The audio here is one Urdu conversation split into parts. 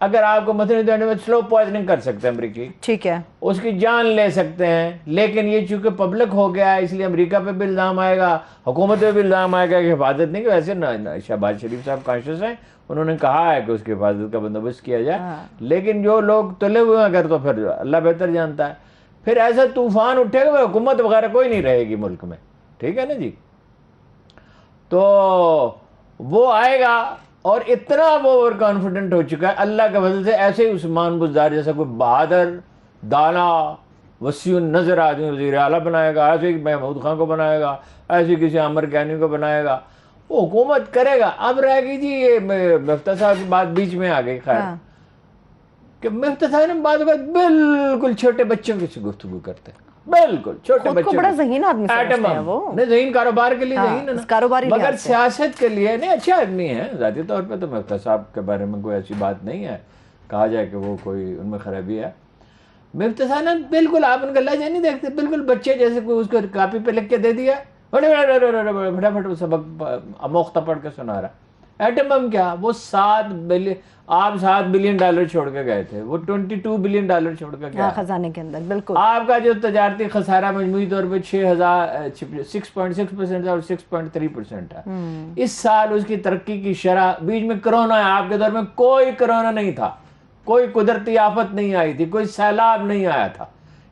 اگر آپ کو مثلاً دینے میں سلو پوائزننگ کر سکتے ہیں امریکی, ٹھیک ہے, اس کی جان لے سکتے ہیں, لیکن یہ چونکہ پبلک ہو گیا ہے اس لیے امریکہ پہ بھی الزام آئے گا, حکومت پہ بھی الزام آئے گا کہ حفاظت نہیں. کہ ویسے شہباز شریف صاحب کانشیس ہیں, انہوں نے کہا ہے کہ اس کی حفاظت کا بندوبست کیا جائے, لیکن جو لوگ تلے ہوئے ہیں اگر تو پھر اللہ بہتر جانتا ہے. پھر ایسا طوفان اٹھے گا, حکومت وغیرہ کوئی نہیں رہے گی ملک میں, ٹھیک ہے نا جی. تو وہ آئے گا اور اتنا وہ اوور کانفیڈنٹ ہو چکا ہے اللہ کے فضل سے, ایسے ہی عثمان بزدار جیسا کوئی بہادر دانا وسیع النظر آدمی وزیر اعلیٰ بنائے گا, ایسے ہی محمود خان کو بنائے گا, ایسے ہی کسی عامر کینی کو بنائے گا, وہ حکومت کرے گا. اب رہ گئی جی یہ مفتیٰ صاحب کی بات بیچ میں آ گئی, خیر کہ مفتیٰ صاحب نے بعض اوقات بالکل چھوٹے بچوں کی سے گفتگو کرتے ہیں, بالکل چھوٹے خود کو بچوں بڑا ذہین آدمی سمجھتے ہیں وہ, نہیں ذہین کاروبار کے لیے ذہین ہے نا, کاروباری مگر سیاست کے لیے نہیں. اچھا آدمی ہے ذاتی طور پہ, تو مفتیٰ صاحب کے بارے میں کوئی ایسی بات نہیں ہے کہا جائے کہ وہ کوئی ان میں خرابی ہے. مفتیٰ صاحب نے بالکل, آپ ان کا لہجہ نہیں دیکھتے, بالکل بچے جیسے کوئی اس کو کاپی پہ لکھ کے دے دیا, فٹافٹ وہ سبق اموختہ پڑھ کے سنا رہا. ایٹم بم کیا, وہ آپ $7 بلین چھوڑ کے گئے تھے, وہ $22 بلین چھوڑ کے گئے خزانے کے اندر. بالکل آپ کا جو تجارتی خسارہ مجموعی طور پہ 6.6% اور 6.3% ہے. اس سال اس کی ترقی کی شرح, بیچ میں کرونا ہے, آپ کے دور میں کوئی کرونا نہیں تھا, کوئی قدرتی آفت نہیں آئی تھی, کوئی سیلاب نہیں آیا تھا.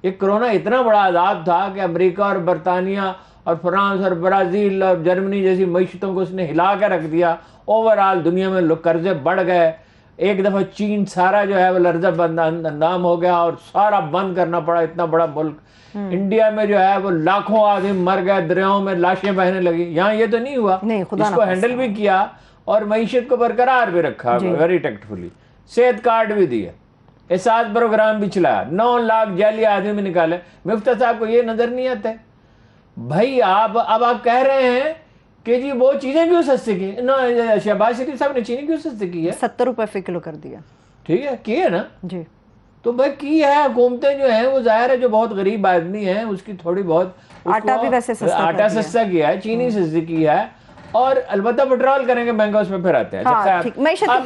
یہ کرونا اتنا بڑا عذاب تھا کہ امریکہ اور برطانیہ اور فرانس اور برازیل اور جرمنی جیسی معیشتوں کو اس نے ہلا کے رکھ دیا. اوورآل دنیا میں لوگ قرضے بڑھ گئے. ایک دفعہ چین سارا جو ہے وہ لرزہ بند اندام ہو گیا اور سارا بند کرنا پڑا, اتنا بڑا ملک. انڈیا میں جو ہے وہ لاکھوں آدمی مر گئے, دریاؤں میں لاشیں بہنے لگی. یہاں یہ تو نہیں ہوا, اس کو ہینڈل بھی کیا اور معیشت کو برقرار بھی رکھا ویری ٹیکٹفلی, صحت کارڈ بھی دیے, احساس پروگرام بھی چلایا, 9 لاکھ جعلی آدمی بھی نکالے. مفتیٰ صاحب کو یہ نظر نہیں آتا ہے بھائی. اب آپ کہہ رہے ہیں کہ جی وہ چیزیں کیوں سستی کی, شہباز شریف صاحب نے چینی کیوں سستی کی ہے, 70 روپے فی کلو کر دیا. ٹھیک ہے کی ہے نا جی, تو بھائی کی ہے. حکومتیں جو ہیں وہ ظاہر ہے جو بہت غریب آدمی ہیں اس کی تھوڑی بہت, آٹا بھی ویسے آٹا سستا کیا ہے, چینی سستی کی ہے, اور البتہ پیٹرول کریں گے مہنگا, اس میں پھر آتے ہیں. آپ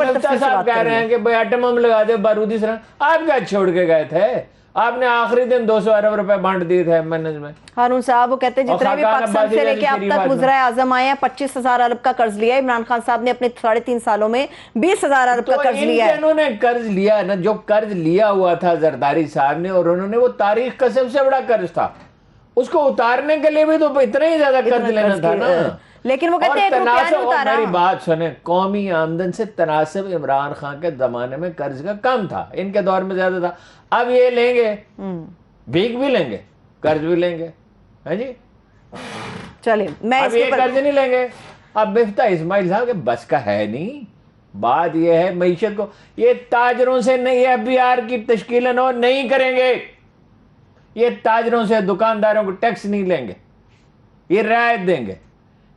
مفتیٰ صاحب کہہ رہے ہیں کہ بھائی ایٹم بم لگا دے, بارودی سرنگ, آپ کیا چھوڑ کے گئے تھے, آپ نے آخری دن 200 ارب روپے بانٹ دیے تھے مینجمنٹ. ہارون صاحب وہ کہتے ہیں جتنے بھی پاکستان سے لے کے اب تک وزرائے اعظم آئے ہیں 25,000 ارب کا قرض لیا ہے. عمران خان صاحب نے اپنے 3.5 سالوں میں 20,000 ارب کا قرض لیا ہے. انہوں نے قرض لیا نا, جو قرض لیا ہوا تھا زرداری صاحب نے, اور انہوں نے وہ تاریخ کا سب سے بڑا قرض تھا, اس کو اتارنے کے لیے بھی تو اتنا ہی زیادہ قرض لینا تھا نا. لیکن وہ کہتے ہیں 1 روپیہ نہیں اتارا. میری بات سنیں, قومی آمدن سے تناسب عمران خان کے زمانے میں قرض کا کم تھا, ان کے دور میں زیادہ تھا. اب یہ لیں گے, بھیک بھی لیں گے, قرض بھی لیں گے, ہے جی. چلیں میں اب یہ قرض نہیں لیں گے. اب مفتیٰ اسماعیل صاحب کے بس کا ہے نہیں. بات یہ ہے معیشت کو, یہ تاجروں سے نہیں, FBR کی تشکیل نو نہیں کریں گے, یہ تاجروں سے دکانداروں کو ٹیکس نہیں لیں گے, یہ رعایت دیں گے.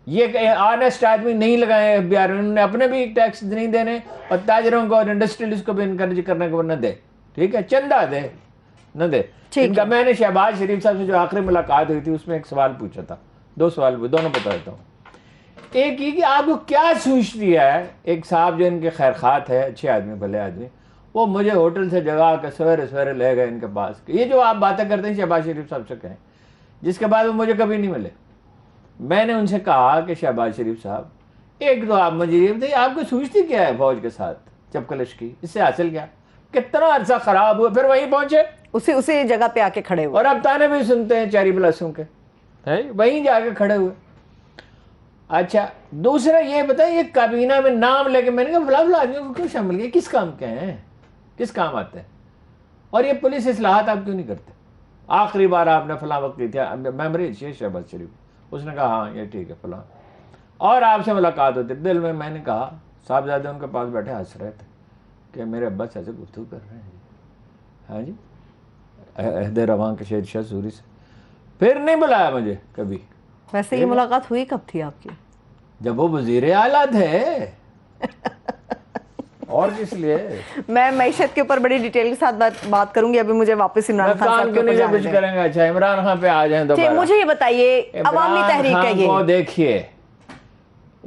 یہ آنیسٹ آدمی نہیں لگائے FBR, انہوں نے اپنے بھی ٹیکس نہیں دینے اور تاجروں کو اور انڈسٹریلسٹ کو بھی انکریج کرنے کو نہ دے. ٹھیک ہے, چندہ دے نہ دے. ان کا میں نے شہباز شریف صاحب سے جو آخری ملاقات ہوئی تھی اس میں ایک سوال پوچھا تھا, 2 سوال دونوں بتا دیتا ہوں. ایک یہ کہ آپ کو کیا سوچتی ہے, ایک صاحب جو ان کے خیر خواہ ہے, اچھے آدمی, بھلے آدمی, وہ مجھے ہوٹل سے جگا کے سویرے سویرے لے گئے ان کے پاس. یہ جو آپ باتیں کرتے ہیں شہباز شریف صاحب سے کہیں, جس کے بعد وہ مجھے کبھی نہیں ملے. میں نے ان سے کہا کہ شہباز شریف صاحب, ایک تو آپ مجھے یہ بتائیے آپ کو سوچتی کیا ہے فوج کے ساتھ چپکلش کی, اس سے حاصل کیا, کتنا عرصہ خراب ہوا, پھر وہیں پہنچے, اسی جگہ پہ آ کے کھڑے ہوئے, اور اب تانے بھی سنتے ہیں چاری بلاسوں کے, وہیں جا کے کھڑے ہوئے. اچھا دوسرا یہ بتائیں, یہ کابینہ میں نام لے کے میں نے کہا فلاں فلاں آدمیوں کو کیوں شامل کیا, کس کام کے ہیں, کس کام آتے ہیں, اور یہ پولیس اصلاحات آپ کیوں نہیں کرتے. آخری بار آپ نے فلاں وقت دی تھی, میموری شہباز شریف, اس نے کہا ہاں یہ ٹھیک ہے فلاں, اور آپ سے ملاقات ہوتی. دل میں نے کہا, صاحبزادے ان کے پاس بیٹھے ہنس رہے تھے کہ میرے ابا سے ایسے گفتگو کر رہے ہیں. ہاں جی, عہد رواں کے شہید شاہ سوری سے. پھر نہیں بلایا مجھے کبھی. ویسے یہ ملاقات ہوئی کب تھی آپ کی؟ جب وہ وزیر اعلیٰ تھے. اور کس لیے؟ میں معیشت کے اوپر بڑی ڈیٹیل کے ساتھ بات کروں گی. ابھی مجھے واپس عمران خان صاحب کے اوپر کچھ کریں گے. اچھا عمران خان پہ آ جائیں دوبارہ. مجھے یہ بتائیے, عوامی تحریک ہے یہ, دیکھیے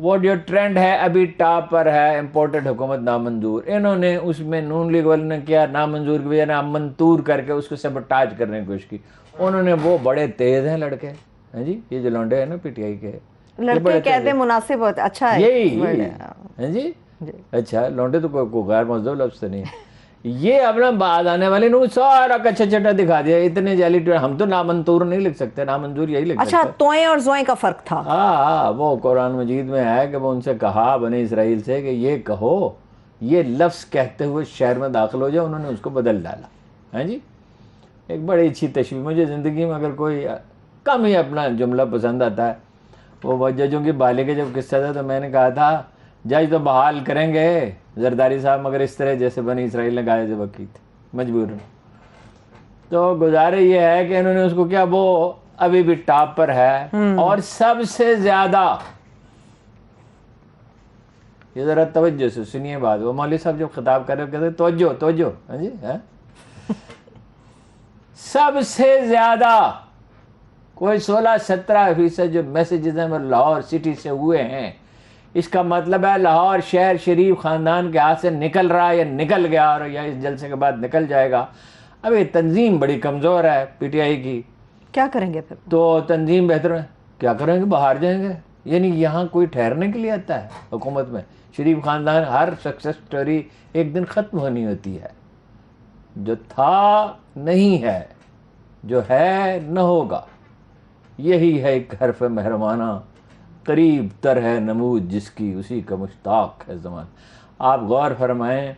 وہ جو ٹرینڈ ہے ابھی ٹاپ پر ہے امپورٹڈ حکومت نامنظور. انہوں نے اس میں نون لیگ والوں نے کیا نامنظور کی وجہ منظور کر کے اس کو سبٹاج کرنے کی کوشش کی. انہوں نے وہ بڑے تیز ہیں لڑکے, ہاں جی, یہ جو لونڈے ہیں نا پی ٹی آئی کے لڑکے کہتے ہیں مناسب ہوتا اچھا ہے یہی, ہاں جی, اچھا لونڈے تو کوئی غیر مہذب لفظ تو نہیں ہے. یہ اپنا بعد آنے والے نے سارا کچا چٹا دکھا دیا, اتنے جعلی. ہم تو نامنظور نہیں لکھ سکتے, نامنظور یہی لکھ سکتے. اچھا توئیں اور زوئیں کا فرق تھا. ہاں, وہ قرآن مجید میں ہے کہ وہ ان سے کہا بنی اسرائیل سے کہ یہ کہو, یہ لفظ کہتے ہوئے شہر میں داخل ہو جائے. انہوں نے اس کو بدل ڈالا. ہاں جی, ایک بڑی اچھی تشبیہ. مجھے زندگی میں اگر کوئی کم ہی اپنا جملہ پسند آتا ہے, وہ ججوں کی بحالی کا جب قصہ تھا تو میں نے کہا تھا جج تو بحال کریں گے زرداری صاحب, مگر اس طرح جیسے بنی اسرائیل نے گائے وقی تھے مجبوراً. تو گزارے یہ ہے کہ انہوں نے اس کو کیا, وہ ابھی بھی ٹاپ پر ہے. اور سب سے زیادہ, یہ ذرا توجہ سے سنیے بات, وہ مولوی صاحب جب خطاب کر رہے کہتے توجہ توجہ, ہاں جی, سب سے زیادہ کوئی 16-17% جو میسیجز ہیں وہ لاہور سٹی سے ہوئے ہیں. اس کا مطلب ہے لاہور شہر شریف خاندان کے ہاتھ سے نکل رہا ہے یا نکل گیا, اور یا اس جلسے کے بعد نکل جائے گا. اب یہ تنظیم بڑی کمزور ہے پی ٹی آئی کی. کیا کریں گے پھر؟ تو تنظیم بہتر ہے, کیا کریں گے, باہر جائیں گے. یعنی یہاں کوئی ٹھہرنے کے لیے آتا ہے حکومت میں. شریف خاندان, ہر سکسیس سٹوری ایک دن ختم ہونی ہوتی ہے. جو تھا نہیں ہے, جو ہے نہ ہوگا. یہی ہے ایک حرف مہربانہ, قریب تر ہے نمود جس کی, اسی کا مشتاق ہے زمان. آپ غور فرمائیں,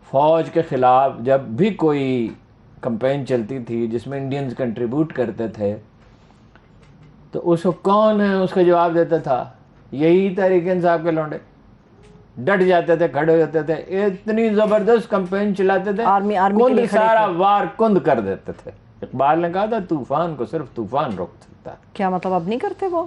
فوج کے خلاف جب بھی کوئی کمپین چلتی تھی جس میں انڈینز کنٹریبیوٹ کرتے تھے, تو اس کو کون اس کا جواب دیتا تھا؟ یہی تحریک انصاف کے لونڈے. ڈٹ جاتے تھے, کھڑے ہو جاتے تھے, اتنی زبردست کمپین چلاتے تھے, کند سارا وار کند کر دیتے تھے. اقبال نے کہا تھا طوفان کو صرف طوفان روک سکتا ہے. کیا مطلب اب نہیں کرتے وہ؟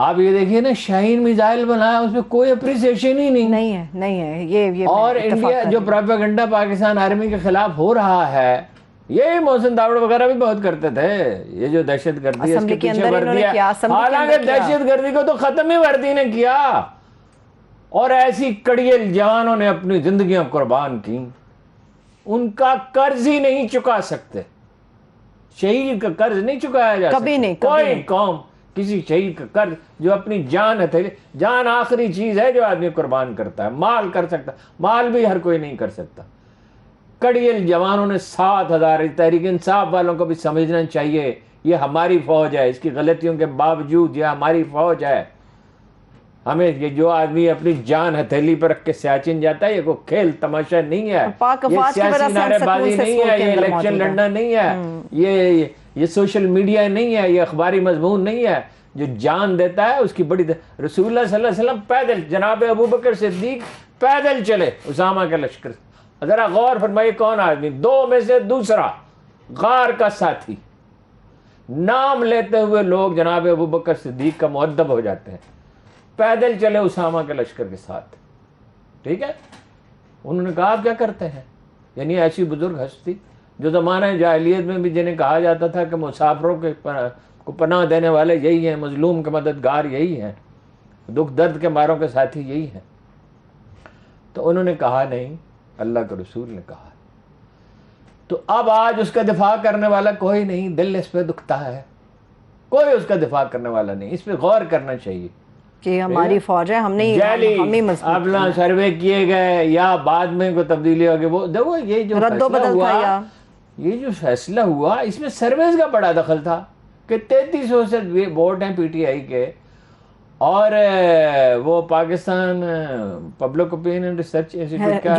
آپ یہ دیکھیے نا, شاہین میزائل بنایا, اس میں کوئی اپریسیشن ہی نہیں ہے یہ. اور انڈیا جو پروپیگنڈا پاکستان آرمی کے خلاف ہو رہا ہے, یہ محسن داوڑ وغیرہ بھی بہت کرتے تھے. یہ جو دہشت گردی ہے اس کے پیچھے وردی ہے, حالانکہ دہشت گردی کو تو ختم ہی وردی نے کیا. اور ایسی کڑیل جوانوں نے اپنی زندگیاں قربان کی, ان کا قرض ہی نہیں چکا سکتے. شہید کا قرض نہیں چکایا جا سکتا. کوئی قوم کسی شہید کا قرض, جو اپنی جان ہے, جان آخری چیز ہے جو آدمی قربان کرتا ہے. مال کر سکتا, مال بھی ہر کوئی نہیں کر سکتا. کڑیل جوانوں نے 7,000, تحریک انصاف والوں کو بھی سمجھنا چاہیے یہ ہماری فوج ہے. اس کی غلطیوں کے باوجود یہ ہماری فوج ہے. ہمیں یہ جو آدمی اپنی جان ہتھیلی پر رکھ کے سیاچن جاتا ہے, یہ کوئی کھیل تماشا نہیں ہے, یہ سیاسی نعرے بازی نہیں ہے, یہ الیکشن لڑنا نہیں ہے, یہ سوشل میڈیا نہیں ہے, یہ اخباری مضمون نہیں ہے. جو جان دیتا ہے اس کی بڑی رسول اللہ صلی اللہ علیہ وسلم پیدل, جناب ابوبکر صدیق پیدل چلے اسامہ کے لشکر. ذرا غور فرمائیے کون آدمی, 2 میں سے دوسرا, غار کا ساتھی. نام لیتے ہوئے لوگ جناب ابوبکر صدیق کا مؤدب ہو جاتے ہیں. پیدل چلے اسامہ کے لشکر کے ساتھ. ٹھیک ہے, انہوں نے کہا آپ کیا کرتے ہیں. یعنی ایسی بزرگ ہستی جو زمانہ جاہلیت میں بھی جنہیں کہا جاتا تھا کہ مسافروں کے کو پناہ دینے والے یہی ہیں, مظلوم کے مددگار یہی ہیں, دکھ درد کے ماروں کے ساتھی یہی ہیں. تو انہوں نے کہا نہیں, اللہ کے رسول نے کہا. تو اب آج اس کا دفاع کرنے والا کوئی نہیں. دل اس پہ دکھتا ہے, کوئی اس کا دفاع کرنے والا نہیں. اس پہ غور کرنا چاہیے کہ ہماری فوج ہے, ہم نہیں اپنا سروے کیے گئے یا بعد میں کوئی تبدیلی ہوگی. وہ دیکھو یہ جو فیصلہ ہوا, یہ جو فیصلہ ہوا, اس میں سرویز کا بڑا دخل تھا کہ 3300 سے ووٹ ہیں پی ٹی آئی کے, اور وہ Pakistan public opinion research institute کا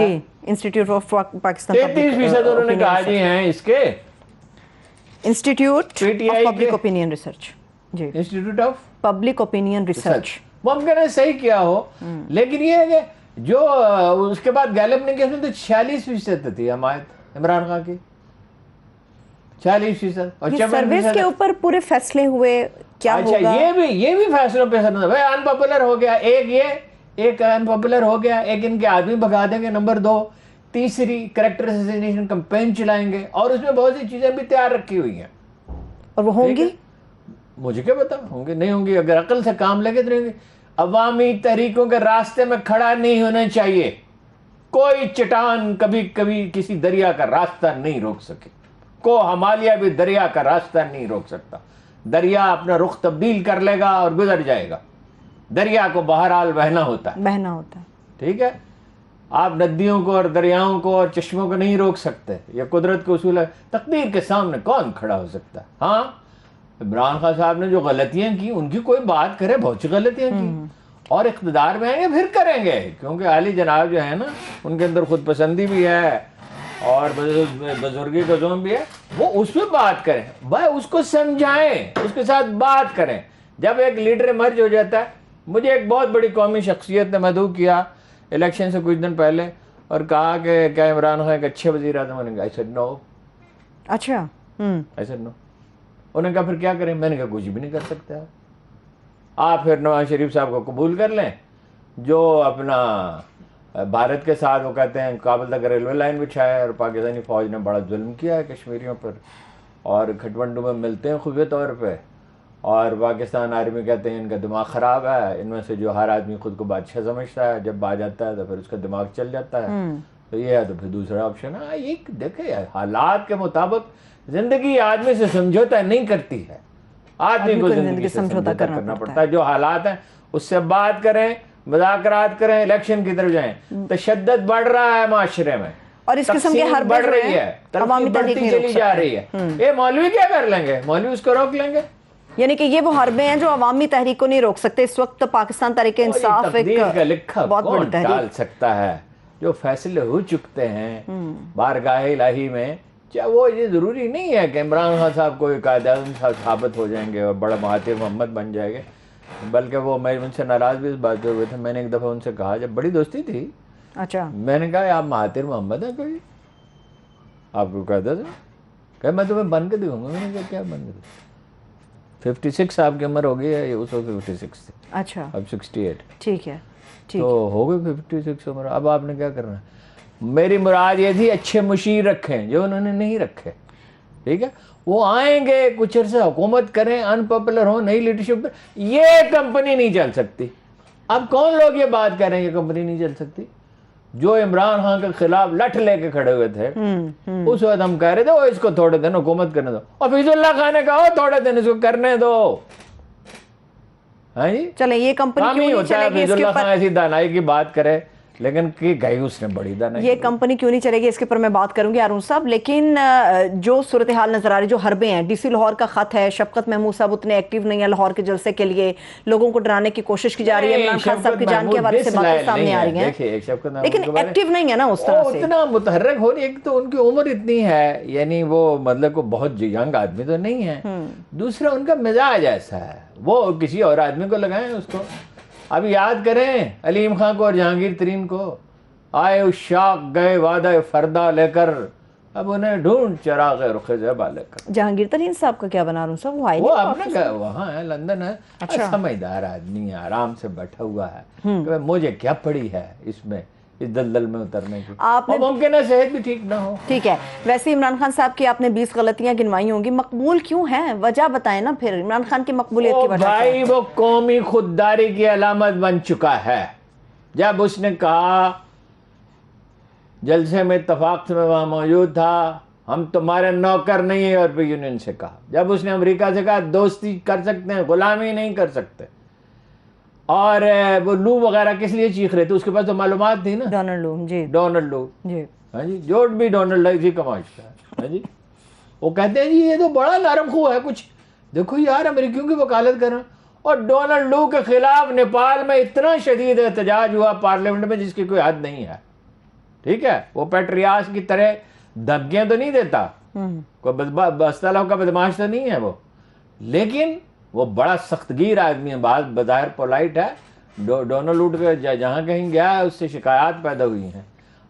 انسٹیٹیوٹ آف پاکستان 33% انہوں نے کہا جی ہیں اس کے institute of public opinion research, جی institute of public opinion research. ممکن ہے صحیح کیا ہو, لیکن یہ ہے کہ جو اس کے بعد گیلپ نے کیا, اس میں تو 46% تھی حمایت عمران خان کی, 40%. اور سروس کے اوپر پورے فیصلے ہوئے, کیا ہوگا. اچھا یہ بھی فیصلوں پہ سر بھائی ان پاپولر ہو گیا. ایک ان پاپولر ہو گیا, ایک ان کے آدمی بھگا دیں گے. نمبر 2, تیسری کریکٹر اسیسینیشن کمپین چلائیں گے, اور اس میں بہت سی چیزیں بھی تیار رکھی ہوئی ہیں. اور وہ ہوں گی, مجھے کیا پتا ہوں گے نہیں ہوں گی. اگر عقل سے کام لگے تو نہیں ہوں گی. عوامی تحریکوں کے راستے میں کھڑا نہیں ہونا چاہیے. کوئی چٹان کبھی کسی دریا کا راستہ نہیں روک سکے. ہمالیہ بھی دریا کا راستہ نہیں روک سکتا. دریا اپنا رخ تبدیل کر لے گا اور گزر جائے گا. دریا کو بہرحال بہنا ہوتا ہے. ٹھیک ہے. آپ ندیوں کو اور دریاؤں کو اور چشموں کو نہیں روک سکتے. یہ قدرت کا اصول ہے. تقدیر کے سامنے کون کھڑا ہو سکتا ہے؟ ہاں عمران خان صاحب نے جو غلطیاں کی ان کی کوئی بات کرے, بہت سی غلطیاں کی, اور اقتدار میں آئیں گے پھر کریں گے, کیونکہ عالی جناب جو ہے نا ان کے اندر خود پسندی بھی ہے اور بزرگی کا ذوق بھی ہے. وہ اس پہ بات کریں بھائی, اس کو سمجھائیں, اس کے ساتھ بات کریں. جب ایک لیڈر مرج ہو جاتا ہے, مجھے ایک بہت بڑی قومی شخصیت نے مدعو کیا الیکشن سے کچھ دن پہلے اور کہا کہ کیا عمران خان ایک اچھے وزیر اعظم بنے گا؟ I said no. اچھا I said no. انہوں نے کہا پھر کیا کریں؟ میں نے کہا کچھ بھی نہیں کر سکتے آپ پھر نواز شریف صاحب کو قبول کر لیں جو اپنا بھارت کے ساتھ وہ کہتے ہیں کابل تک ریلوے لائن بچھایا ہے اور پاکستانی فوج نے بڑا ظلم کیا ہے کشمیریوں پر اور کھٹمنڈو میں ملتے ہیں خفیہ طور پہ اور پاکستان آرمی کہتے ہیں ان کا دماغ خراب ہے. ان میں سے جو ہر آدمی خود کو بادشاہ سمجھتا ہے جب آ جاتا ہے تو پھر اس کا دماغ چل جاتا ہے. تو یہ ہے تو پھر دوسرا آپشن ہے. ایک دیکھیں حالات کے مطابق زندگی آدمی سے سمجھوتا نہیں کرتی ہے. آدمی کو زندگی سے سمجھوتا کرنا پڑتا ہے. جو حالات ہیں اس سے بات کریں, مذاکرات کریں, الیکشن کی طرف جائیں. تشدد بڑھ رہا ہے معاشرے میں اور اس قسم کے ہر بڑھ رہی ہے, ترقی بڑھتی چلی جا رہی ہے. یہ مولوی کیا کر لیں گے؟ مولوی اس کو روک لیں گے؟ یعنی کہ یہ وہ حربے ہیں جو عوامی تحریک کو نہیں روک سکتے. اس وقت پاکستان تحریک انصاف تقدیر کا لکھا کون ٹال سکتا ہے؟ جو فیصلے ہو چکتے ہیں بارگاہ الہی میں, چاہے وہ یہ ضروری نہیں ہے کہ عمران خان صاحب کو قائد اعظم ثابت ہو جائیں گے اور بڑا مہاتیر محمد بن جائے گے. بلکہ وہ میں ان سے ناراض بھی اس بات پہ ہوئے تھے. میں نے ایک دفعہ ان سے کہا جب بڑی دوستی تھی, اچھا میں نے کہا آپ مہاتیر محمد ہیں کوئی؟ آپ کو کہتا تھا کہ میں تمہیں بن کے دوں گا. میں نے کہا کیا بن کے دوں؟ 56 آپ کی عمر ہو گئی ہے, اس وقت 56 تھی, اچھا اب 68. ٹھیک ہے تو ہو گئی 56 عمر. اب آپ نے کیا کرنا ہے؟ میری مراد یہ تھی اچھے مشیر رکھیں جو انہوں نے نہیں رکھے. ٹھیک ہے, وہ آئیں گے کچھ عرصہ حکومت کریں, ان پاپولر ہوں, نئی لیڈرشپ, یہ کمپنی نہیں چل سکتی. اب کون لوگ یہ بات کر رہے ہیں یہ کمپنی نہیں چل سکتی؟ جو عمران خان کے خلاف لٹھ لے کے کھڑے ہوئے تھے اس وقت ہم کہہ رہے تھے وہ اس کو تھوڑے دن حکومت کرنے دو, اور فیض اللہ خان نے کہا تھوڑے دن اس کو کرنے دو. ہاں جی چلیں یہ کمپنی کیوں نہیں چلے گی؟ فیض اللہ خان ایسی دانائی کی بات کرے لیکن کی گئی اس نے بڑی دانائی. یہ کمپنی کیوں نہیں چلے گی اس کے اوپر میں بات کروں گی ہارون صاحب. لیکن جو صورتحال نظر آ رہی, جو حربے ہیں, ڈی سی لاہور کا خط ہے, شفقت محمود صاحب اتنے ایکٹیو نہیں ہیں لاہور کے جلسے کے لیے, لوگوں کو ڈرانے کی کوشش کی جا رہی ہے, عمران خان صاحب کی جان کے حوالے سے باتیں سامنے آ رہی ہیں لیکن ایکٹیو نہیں ہے نا اس طرح سے. اتنا متحرک ہو رہی ہے. ایک تو ان کی عمر اتنی ہے, یعنی وہ مطلب کو بہت ینگ آدمی تو نہیں ہے. دوسرا ان کا مزاج ایسا ہے, وہ کسی اور آدمی کو لگائیں اس کو. اب یاد کریں علیم خان کو اور جہانگیر ترین کو, آئے اشاق گئے وعدہ فردا لے کر, اب انہیں ڈھونڈ چراغ رخ زیبا لے کر. جہانگیر ترین صاحب کا کیا بنا رہا ہوں صاحب؟ وہ آئے وہ اپنا وہاں ہے, لندن ہے, سمجھدار آدمی ہے, آرام سے بیٹھا ہوا ہے کہ مجھے کیا پڑی ہے اس میں, اس دلدل میں اترنے کی. اور ممکن ہے صحت بھی ٹھیک نہ ہو. ٹھیک ہے. ویسے عمران خان صاحب کی آپ نے 20 غلطیاں گنوائی ہوں گی, مقبول کیوں ہیں؟ وجہ بتائیں نا پھر. عمران خان کی مقبولیت کی وجہ بھائی وہ قومی خودداری کی علامت بن چکا ہے. جب اس نے کہا جلسے میں اتفاق سے میں وہاں موجود تھا, ہم تمہارے نوکر نہیں ہیں, یورپی یونین سے کہا. جب اس نے امریکہ سے کہا دوستی کر سکتے ہیں, غلامی نہیں کر سکتے. اور وہ لو وغیرہ کس لیے چیخ رہے تھے؟ اس کے پاس تو معلومات تھی نا. ڈونلڈ لو, جی ڈونلڈ لو, جی ہاں جی, جورج بھی ڈونلڈ اسی کا معاشرہ ہے. ہاں جی, وہ کہتے ہیں جی یہ تو بڑا نرم خو ہے کچھ, دیکھو یار امریکیوں کی وکالت کر رہے ہیں. اور ڈونلڈ لو کے خلاف نیپال میں اتنا شدید احتجاج ہوا پارلیمنٹ میں جس کی کوئی حد نہیں ہے. ٹھیک ہے, وہ پیٹریاس کی طرح دھمکیاں تو نہیں دیتا, کوئی بستہ کا بدماش تو نہیں ہے وہ, لیکن وہ بڑا سخت گیر آدمی ہے, بعض بظاہر پولائٹ ہے. ڈونلڈ لوٹ کے جہاں کہیں گیا ہے اس سے شکایات پیدا ہوئی ہیں.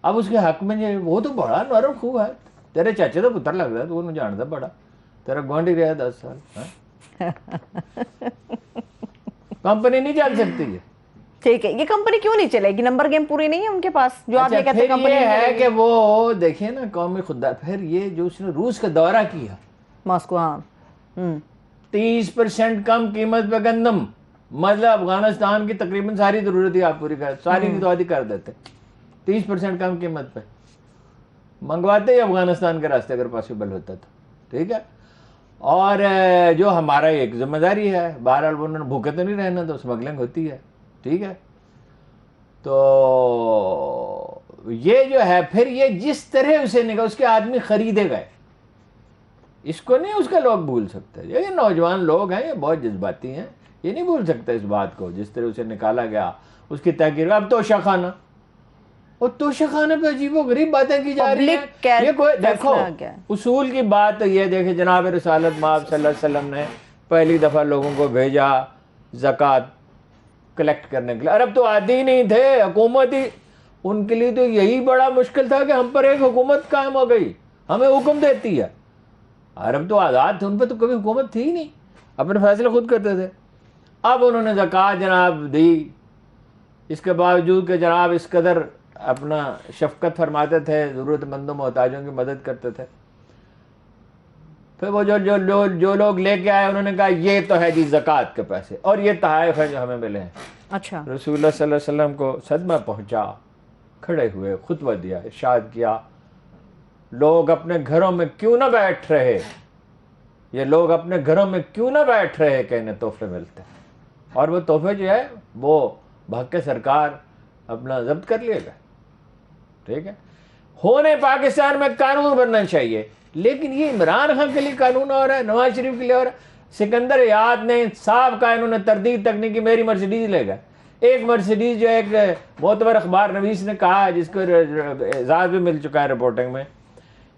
اب اس کے حق میں وہ تو بڑا نرم خو ہے, تیرے چاچے تو پتر لگ رہا ہے, تو انہوں جانتا بڑا, تیرا گوانڈی رہا 10 سال. کمپنی نہیں چل سکتی ہے. ٹھیک ہے, یہ کمپنی کیوں نہیں چلے گی؟ نمبر گیم پوری نہیں ہے ان کے پاس جو آپ یہ کہتے ہیں کمپنی ہے کہ وہ دیکھیں نا قومی خوددار. پھر یہ جو اس نے روس کا دورہ کیا ماسکو, ہاں 30% کم قیمت پہ گندم, مطلب افغانستان کی تقریباً ساری ضرورت ہی آپ پوری کر، ساری کی تو آدھی کر دیتے، 30% کم قیمت پہ منگواتے ہی افغانستان کے راستے اگر پاسبل ہوتا تو، ٹھیک ہے. اور جو ہمارا ایک ذمہ داری ہے، بہرحال انہوں نے بھوکے تو نہیں رہنا، تو اسمگلنگ ہوتی ہے، ٹھیک ہے. تو یہ جو ہے پھر یہ جس طرح اسے نکلا، اس کے آدمی خریدے گئے، اس کو نہیں اس کا لوگ بھول سکتے. یہ نوجوان لوگ ہیں، یہ بہت جذباتی ہیں، یہ نہیں بھول سکتے اس بات کو، جس طرح اسے نکالا گیا، اس کی تحقیر. اب توشہ خانہ، اور توشہ خانے پہ عجیب و غریب باتیں کی جا رہی ہیں. یہ کوئی دیکھو اصول کی بات تو یہ دیکھیں، جناب رسالت مآب صلی اللہ علیہ وسلم نے پہلی دفعہ لوگوں کو بھیجا زکوٰۃ کلیکٹ کرنے کے لیے. عرب تو عادی ہی نہیں تھے، حکومت ہی ان کے لیے تو یہی بڑا مشکل تھا کہ ہم پر ایک حکومت قائم ہو گئی، ہمیں حکم دیتی ہے. عرب تو آزاد تھے، ان پہ تو کبھی حکومت تھی ہی نہیں، اپنے فیصلے خود کرتے تھے. اب انہوں نے زکوٰۃ جناب دی، اس کے باوجود کہ جناب اس قدر اپنا شفقت فرماتے تھے، ضرورت مندوں محتاجوں کی مدد کرتے تھے. پھر وہ جو لوگ لے کے آئے، انہوں نے کہا یہ تو ہے جی زکوٰۃ کے پیسے، اور یہ تحائف ہیں جو ہمیں ملے ہیں. اچھا. رسول اللہ صلی اللہ علیہ وسلم کو صدمہ پہنچا، کھڑے ہوئے، خطبہ دیا، ارشاد کیا لوگ اپنے گھروں میں کیوں نہ بیٹھ رہے، یہ لوگ اپنے گھروں میں کیوں نہ بیٹھ رہے کہ انہیں تحفے ملتے ہیں. اور وہ تحفے جو ہے وہ بھاگ کے سرکار اپنا ضبط کر لیے گا، ٹھیک ہے. ہونے پاکستان میں قانون بننا چاہیے، لیکن یہ عمران خان کے لیے قانون ہو رہا ہے، نواز شریف کے لیے ہو رہا ہے. سکندر یاد نے صاحب کا انہوں نے تردید تک نہیں کی، میری مرسیڈیز لے گئے. ایک مرسیڈیز جو ایک معتبر اخبار نویس نے کہا، جس کو اعزاز بھی مل چکا ہے رپورٹنگ میں،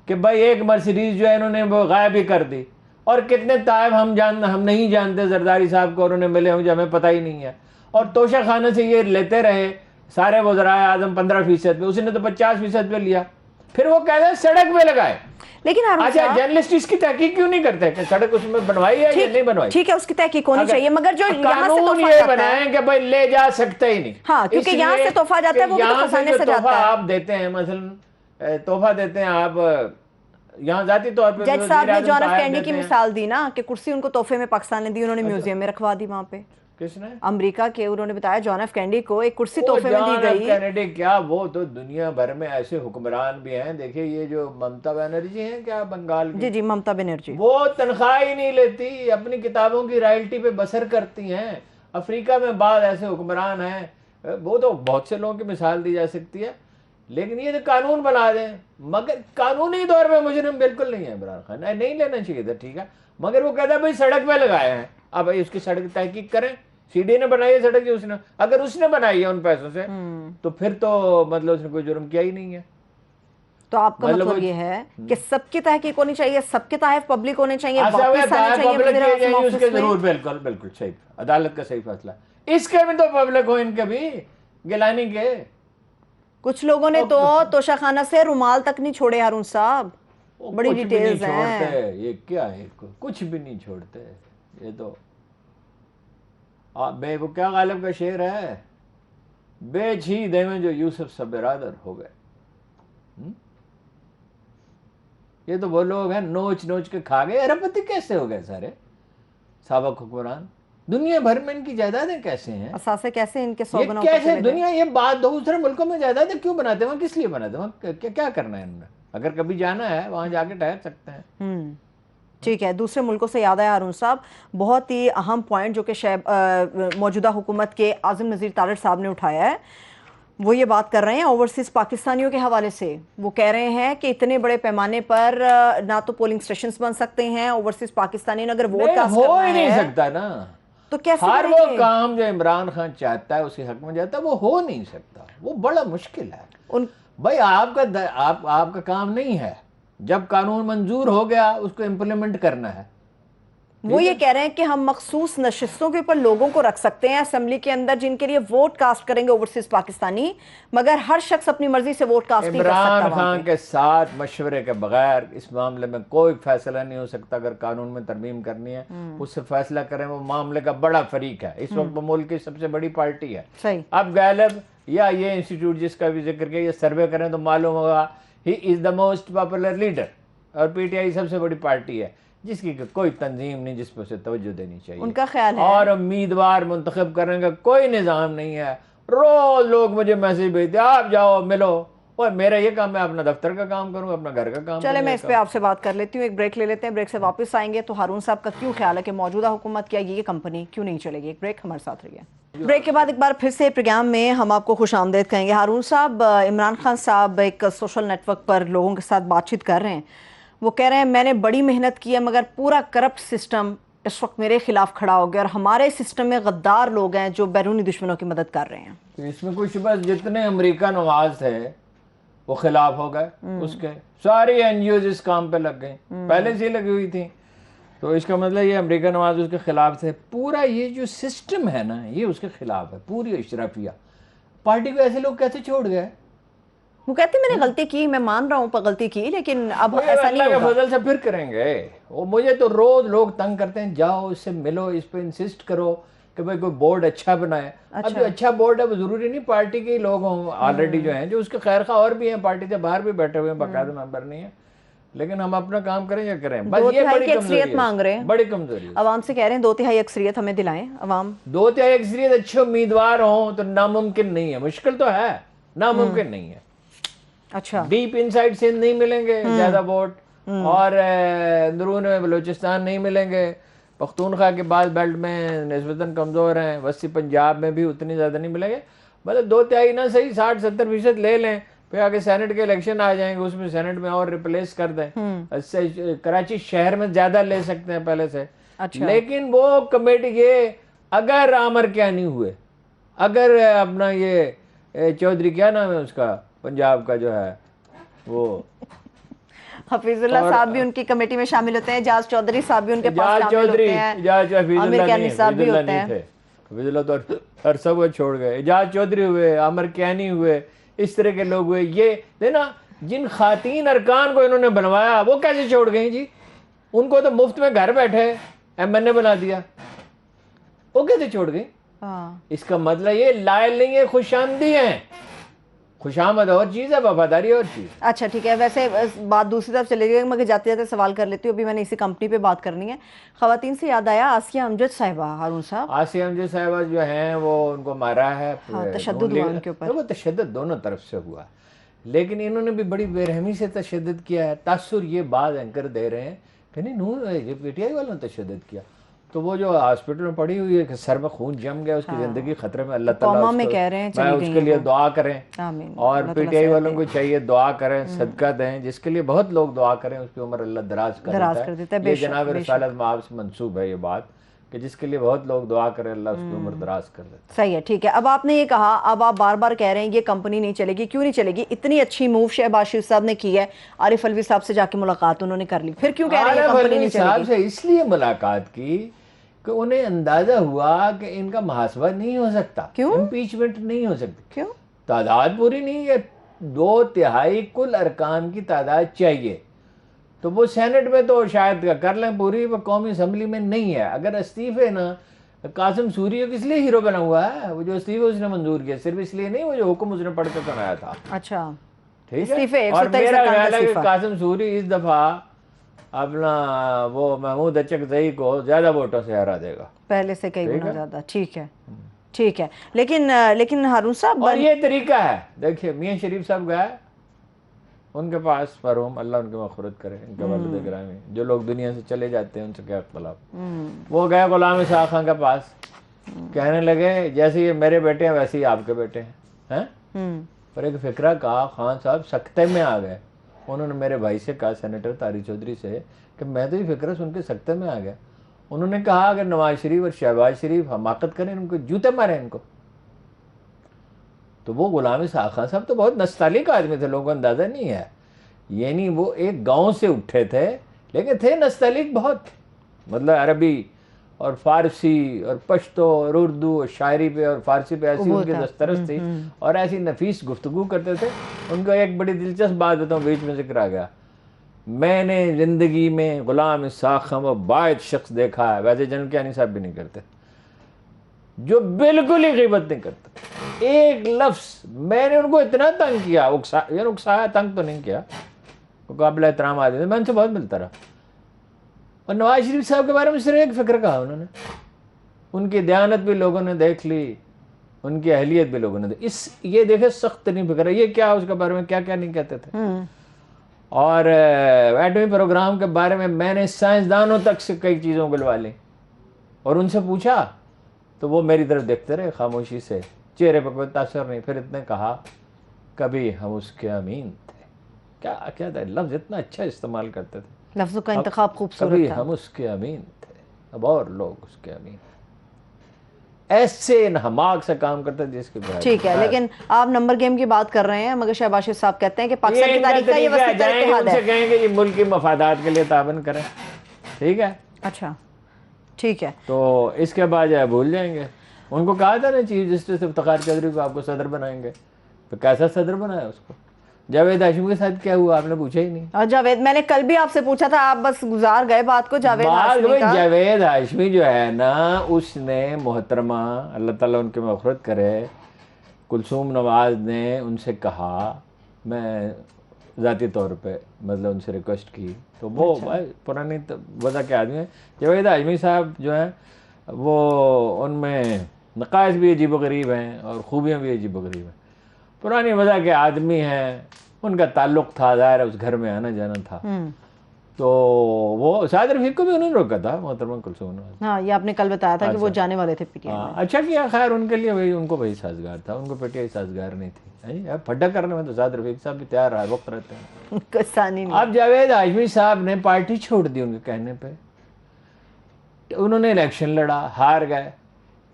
کہ بھائی ایک مرسیڈیز جو ہے انہوں نے وہ غائب ہی کر دی. اور کتنے طائب ہم نہیں جانتے زرداری صاحب کو، انہوں نے ملے ہوں جو ہمیں پتہ ہی نہیں ہے. اور توشہ خانے سے یہ لیتے رہے سارے وزرائے اعظم 15% پہ، اس نے تو 50% پہ لیا. پھر وہ کہتے ہیں سڑک پہ لگائے. لیکن اچھا جرنلسٹ اس کی تحقیق کیوں نہیں کرتے کہ سڑک اس میں بنوائی ہے یا نہیں بنوائی؟ ٹھیک ہے، اس کی تحقیق ہونی چاہیے، مگر جو قانون یہ بنائیں کہ بھائی لے جا سکتے ہی نہیں. ہاں، کیونکہ یہاں سے تحفہ جاتا ہے، وہ بھی تو خزانے سے جاتا ہے. آپ دیتے ہیں، مثلا تحفہ دیتے ہیں آپ یہاں ذاتی طور پہ. جج صاحب نے جان ایف کینیڈی کی مثال دی نا، کہ کرسی ان کو تحفے میں پاکستان نے دی، انہوں نے میوزیم میں رکھوا دی وہاں پہ. کس نے؟ امریکہ کے. انہوں نے بتایا جان ایف کینیڈی کو ایک کرسی تحفے میں دی گئی. جان ایف کینیڈی کیا، وہ تو دنیا بھر میں ایسے حکمران بھی ہیں. دیکھیں یہ جو ممتا بنرجی ہیں کیا بنگال کی، جی ممتا بنرجی، وہ تنخواہ ہی نہیں لیتی، اپنی کتابوں کی رائلٹی پہ بسر کرتی ہیں. افریقہ میں بعض ایسے حکمران ہیں، وہ تو بہت سے لوگوں کی مثال دی جا سکتی ہے. لیکن یہ تو قانون بنا دیں، مگر قانونی طور پہ مجرم بالکل نہیں ہے عمران خان، نہیں لینا چاہیے تھا، ٹھیک ہے. مگر وہ کہتا ہے بھائی سڑک پہ لگائے ہیں، اب بھائی اس کی سڑک تحقیق کریں. سی ڈی نے بنائی ہے سڑک، اس نے اگر اس نے بنائی ہے ان پیسوں سے تو پھر تو مطلب اس نے کوئی جرم کیا ہی نہیں ہے. تو آپ کا مطلب یہ ہے کہ سب کی تحقیق ہونی چاہیے، سب کے تحائف پبلک ہونے چاہیے، اس کے ضرور، بالکل بالکل صحیح، عدالت کا صحیح فیصلہ. اس کے بھی تو پبلک ہو، ان کے بھی گیلانی کے. کچھ لوگوں نے تو توشہ خانہ سے رومال تک نہیں چھوڑے ہارون صاحب، بڑی ڈیٹیلز ہیں. یہ کیا ہے، کچھ بھی نہیں چھوڑتے. یہ تو وہ کیا غالب کا شعر ہے، بے چھی دے میں جو یوسف سب برادر ہو گئے. یہ تو وہ لوگ ہیں نوچ نوچ کے کھا گئے. ارب پتی کیسے ہو گئے سارے سابق حکمران؟ دنیا بھر میں ان کی جائیدادیں کیسے ہیں، اثاثے کیسے ان کے یہ کیسے دنیا، یہ بات دوسرے ملکوں میں جائیدادیں کیوں بناتے ہیں، کس لیے بناتے ہیں، وہاں کیا کرنا ہے انہوں نے؟ اگر کبھی جانا ہے وہاں جا کے ٹھہر سکتے ہیں. ٹھیک ہے. دوسرے ملکوں سے یاد آیا ہارون صاحب، بہت ہی اہم پوائنٹ جو کہ موجودہ حکومت کے اعظم نذیر تارڑ صاحب نے اٹھایا ہے، وہ یہ بات کر رہے ہیں اوورسیز پاکستانیوں کے حوالے سے. وہ کہہ رہے ہیں کہ اتنے بڑے پیمانے پر نہ تو پولنگ سٹیشنز بن سکتے ہیں اوورسیز پاکستانی نے، اگر ووٹ کاسٹ ہو کرنا ہی نہیں ہے سکتا نا. تو کیسے ہر وہ کام جو عمران خان چاہتا ہے اسی حق میں جاتا ہے، وہ ہو نہیں سکتا. وہ بڑا مشکل ہے بھائی. آپ کا کام نہیں ہے، جب قانون منظور ہو گیا اس کو امپلیمنٹ کرنا ہے. وہ یہ کہہ رہے ہیں کہ ہم مخصوص نشستوں کے اوپر لوگوں کو رکھ سکتے ہیں اسمبلی کے اندر جن کے لیے ووٹ کاسٹ کریں گے اوورسیز پاکستانی، مگر ہر شخص اپنی مرضی سے ووٹ کاسٹ نہیں کر سکتا. عمران خان کے ساتھ مشورے کے بغیر اس معاملے میں کوئی فیصلہ نہیں ہو سکتا. اگر قانون میں ترمیم کرنی ہے اس سے فیصلہ کریں، وہ معاملے کا بڑا فریق ہے اس وقت، وہ ملک کی سب سے بڑی پارٹی ہے. صحیح. اب غالب یا یہ انسٹیٹیوٹ جس کا بھی ذکر کیا، یہ سروے کریں تو معلوم ہوگا ہی از دا موسٹ پاپولر لیڈر. اور پی ٹی آئی سب سے بڑی پارٹی ہے جس کی کوئی تنظیم نہیں جس پہ اسے توجہ دینی چاہیے. ان کا خیال ہے اور امیدوار منتخب کرنے کا کوئی نظام نہیں ہے. روز لوگ مجھے میسج بھیجتے آپ جاؤ ملو. اور میرا یہ کام ہے اپنا دفتر کا کام کروں, اپنا گھر کا کام. چلے میں اس پہ آپ سے بات کر لیتی ہوں, ایک بریک لے لیتے ہیں, بریک سے واپس آئیں گے. تو ہارون صاحب کا کیوں خیال ہے کہ موجودہ حکومت کیا یہ کمپنی کیوں نہیں چلے گی؟ ایک بریک, ہمارے ساتھ رہیے. بریک کے بعد ایک بار پھر سے پروگرام میں ہم آپ کو خوش آمدید کہیں گے. ہارون صاحب, عمران خان صاحب ایک سوشل نیٹ ورک پر لوگوں کے ساتھ بات چیت کر رہے ہیں. وہ کہہ رہے ہیں میں نے بڑی محنت کی ہے مگر پورا کرپٹ سسٹم اس وقت میرے خلاف کھڑا ہو گیا, اور ہمارے سسٹم میں غدار لوگ ہیں جو بیرونی دشمنوں کی مدد کر رہے ہیں. تو اس میں کوئی شبہ, جتنے امریکہ نواز تھے وہ خلاف ہو گئے اس کے. ساری این جی اوز اس کام پہ لگ گئیں, پہلے سے ہی لگی ہوئی تھیں. تو اس کا مطلب یہ امریکہ نواز اس کے خلاف تھے. پورا یہ جو سسٹم ہے نا یہ اس کے خلاف ہے, پوری اشرافیہ. پارٹی کو ایسے لوگ کیسے چھوڑ گئے؟ وہ کہتے ہیں میں نے غلطی کی, میں مان رہا ہوں غلطی کی, لیکن اب ایسا نہیں اللہ ہوگا. کے فضل سے پھر کریں گے. وہ مجھے تو روز لوگ تنگ کرتے ہیں, جاؤ اس سے ملو, اس پہ انسسٹ کرو کہ بھائی کوئی بورڈ اچھا بنائے. اب جو اچھا بورڈ ہے وہ ضروری نہیں پارٹی کے لوگ ہوں آلریڈی جو ہیں, جو اس کے خیر خواہ اور بھی ہیں, پارٹی سے باہر بھی بیٹھے ہوئے ہیں, باقاعدہ ممبر نہیں ہیں. لیکن ہم اپنا کام کریں یا کریں, بس یہ بڑی اکثریت مانگ رہے ہیں, بڑی کمزوری ہے. عوام سے کہہ رہے ہیں 2/3 اکثریت ہمیں دلائیں. عوام 2/3 اکثریت اچھے امیدوار ہوں تو ناممکن نہیں ہے. مشکل تو ہے, ناممکن نہیں ہے. اچھا, ڈیپ انسائڈ سندھ نہیں ملیں گے زیادہ ووٹ, اور اندرون بلوچستان نہیں ملیں گے. پختونخوا کے بعد بیلٹ میں نسبتاً کمزور ہیں. وسطی پنجاب میں بھی اتنی زیادہ نہیں ملیں گے. مطلب 2/3 نہ صحیح 60-70% لے لیں, پھر آگے سینٹ کے الیکشن آ جائیں گے, اس میں سینٹ میں اور ریپلیس کر دیں. کراچی شہر میں زیادہ لے سکتے ہیں پہلے سے. لیکن وہ کمیٹی یہ اگر عامر کیا نہیں ہوئے, اگر اپنا یہ چودھری کیا نام ہے اس کا پنجاب کا جو ہے وہ حفیظ اللہ صاحب بھی ان کی کمیٹی میں شامل ہوتے ہیں, اجاز چودھری صاحب بھی ان کے پاس شامل ہوتے ہیں, عامر کیانی صاحب بھی ہوتے ہیں. حفیظ اللہ تو ہر سب چھوڑ گئے. اجاز چودھری ہوئے, عامر کیانی ہوئے, اس طرح کے لوگ ہوئے. یہ دینا جن خواتین ارکان کو انہوں نے بنوایا وہ کیسے چھوڑ گئیں جی؟ ان کو تو مفت میں گھر بیٹھے ایم این اے بنا دیا, وہ کیسے چھوڑ گئیں؟ اس کا مطلب یہ لائل نہیں ہے, خوش آمدی ہیں. خوش آمد اور چیز ہے, وفاداری اور چیز. اچھا ٹھیک ہے, ویسے بات دوسری طرف چلے گئی, مگر جاتے جاتے سوال کر لیتی ہوں. ابھی میں نے اسی کمپنی پہ بات کرنی ہے. خواتین سے یاد آیا آسیہ امجد صاحبہ. ہارون صاحب, آسیہ امجد صاحبہ جو ہیں وہ ان کو مارا ہے, تشدد ہوا ان کے اوپر. وہ تشدد دونوں طرف سے ہوا, لیکن انہوں نے بھی بڑی بے رحمی سے تشدد کیا ہے. تاثر یہ بات اینکر دے رہے ہیں کہ نہیں پی ٹی آئی والوں نے تشدد کیا. تو وہ جو ہاسپٹل میں پڑی ہوئی ہے کہ سر میں خون جم گیا, اس کی زندگی خطرے میں, اللہ تعالیٰ میں اس کے لیے دعا کریں, اور پی ٹی آئی والوں کو چاہیے دعا کریں, صدقہ دیں, جس کے لیے بہت لوگ دعا کریں اس کی عمر اللہ دراز کر دیتا ہے. یہ جناب رسالت مآب سے منسوب ہے یہ بات, کہ جس کے لیے بہت لوگ دعا کریں اللہ اس کی عمر دراز کر دیتا ہے. صحیح ہے, ٹھیک ہے. اب آپ نے یہ کہا, اب آپ بار بار کہہ رہے ہیں یہ کمپنی نہیں چلے گی. کیوں نہیں چلے گی؟ اتنی اچھی موو شہباز شریف صاحب نے کی ہے, عارف الوی صاحب سے جا کے ملاقات انہوں نے کر لی, پھر کیوں کہہ رہے ہیں یہ کمپنی نہیں چلے گی؟ صاحب سے اس لیے ملاقات کی کہ انہیں اندازہ ہوا کہ ان کا محاسبہ نہیں ہو سکتا. کیوں؟ امپیچمنٹ نہیں ہو سکتی. کیوں؟ تعداد پوری نہیں ہے, 2/3 کل ارکان کی تعداد چاہیے. تو وہ سینٹ میں تو شاید کر لیں پوری, وہ قومی اسمبلی میں نہیں ہے. اگر استعفے نا, قاسم سوری کس لیے ہیرو بنا ہوا ہے, وہ جو استعفے اس نے منظور کیا صرف اس لیے نہیں, وہ جو حکم اس نے پڑھ کے سنایا تھا. اچھا ٹھیک ہے, اور میرا خیال ہے کہ قاسم سوری اس دفعہ اپنا وہ محمود اچکزئی کو زیادہ ووٹوں سے ہرا دے گا, پہلے سے کئی گنا زیادہ. ٹھیک ہے, ٹھیک ہے. لیکن ہارون صاحب, اور یہ طریقہ ہے, دیکھیے میاں شریف صاحب گئے ان کے پاس, مرحوم اللہ ان کی مغفرت کرے, ان کے والد گرامی, جو لوگ دنیا سے چلے جاتے ہیں ان سے کیا اختلاف. وہ گئے غلام اسحاق خان کے پاس, کہنے لگے جیسے یہ میرے بیٹے ہیں ویسے ہی آپ کے بیٹے ہیں. پر ایک فکرہ کہا, خان صاحب سکتے میں آ گئے. انہوں نے میرے بھائی سے کہا, سینیٹر طاری چودھری سے, کہ میں تو یہ فکرہ سن کے سکتے میں آ گیا. انہوں نے کہا اگر نواز شریف اور شہباز شریف حماقت کریں, ان کو جوتے ماریں ان کو. تو وہ غلام اسحاق خان صاحب تو بہت نستعلیق آدمی تھے, لوگوں کو اندازہ نہیں ہے. یعنی وہ ایک گاؤں سے اٹھے تھے, لیکن تھے نستعلیق بہت, مطلب عربی اور فارسی اور پشتو اور اردو اور شاعری پہ اور فارسی پہ ایسی ان کی دسترس تھی, اور ایسی نفیس گفتگو کرتے تھے. ان کو ایک بڑی دلچسپ بات بتاؤں, بیچ میں ذکر آ گیا, میں نے زندگی میں غلام اسحاق خان وہ باعث شخص دیکھا ہے, ویسے جنرل کیانی صاحب بھی نہیں کرتے, جو بالکل ہی غیبت نہیں کرتے. ایک لفظ میں نے ان کو اتنا تنگ کیا, اکسایا, تنگ تو نہیں کیا, وہ قابل احترام آدمی تھے, میں ان سے بہت ملتا رہا. اور نواز شریف صاحب کے بارے میں صرف ایک فکر کہا انہوں نے, ان کی دیانت بھی لوگوں نے دیکھ لی, ان کی اہلیت بھی لوگوں نے یہ دیکھے سخت ترین فکر ہے. یہ کیا اس کے بارے میں کیا کیا نہیں کہتے تھے. اور ایٹمی پروگرام کے بارے میں نے سائنسدانوں تک سے کئی چیزوں گلوا لی, اور ان سے پوچھا تو وہ میری طرف دیکھتے رہے خاموشی سے, چہرے پہ کوئی تاثر نہیں. پھر اتنے کہا کبھی ہم اس کے امین تھے. کیا تھا لفظ, اتنا اچھا استعمال کرتے تھے, لفظوں کا انتخاب خوبصورت کبھی تھا. ہم اس کے امین تھے, اب اور لوگ اس کے امین. ایسے انہماک سے کام کرتے تھے جس کے بعد. ٹھیک ہے, لیکن آپ نمبر گیم کی بات کر رہے ہیں, مگر شہباز شریف صاحب کہتے ہیں کہ پاکستان کی تاریخ کا یہ وسیع تر اتحاد ان سے ہے. کہیں گے یہ ملک کی مفادات کے لیے تعاون کریں, ٹھیک ہے. اچھا ٹھیک ہے, تو اس کے بعد جو ہے بھول جائیں گے. ان کو کہا تھا نا چیف جسٹس افتخار چودھری کو آپ کو صدر بنائیں گے, تو کیسا صدر بنایا اس کو. جاوید ہاشمی کے ساتھ کیا ہوا آپ نے پوچھا ہی نہیں. اور جاوید, میں نے کل بھی آپ سے پوچھا تھا, آپ بس گزار گئے بات کو. جاوید ہاشمی کا, جاوید ہاشمی جو ہے نا, اس نے محترمہ اللہ تعالیٰ ان کی مغفرت کرے کلثوم نواز نے ان سے کہا, میں ذاتی طور پہ مطلب ان سے ریکویسٹ کی, تو وہ پرانی وضع کے آدمی ہیں. جاوید ہاشمی صاحب جو ہیں وہ ان میں نقائص بھی عجیب و غریب ہیں اور خوبیاں بھی عجیب و غریب ہیں. پرانی وضع کے آدمی ہیں, ان کا تعلق تھا, ظاہر ہے اس گھر میں آنا جانا تھا. تو وہ سعد رفیق کو بھی انہوں نے روکا تھا محترمہ کلثوم نواز. ہاں یہ آپ نے کل بتایا تھا کہ وہ جانے والے تھے پی ٹی آئی میں. اچھا کیا, خیر ان کے لیے وہی, ان کو وہی سازگار تھا, ان کو پی ٹی آئی سازگار نہیں تھی. پھڈا کرنے میں تو سعد رفیق صاحب بھی تیار رہا, وقت رہتے ہیں. کسانی نہیں. اب جاوید ہاشمی صاحب نے پارٹی چھوڑ دی ان کے کہنے پہ, انہوں نے الیکشن لڑا, ہار گئے.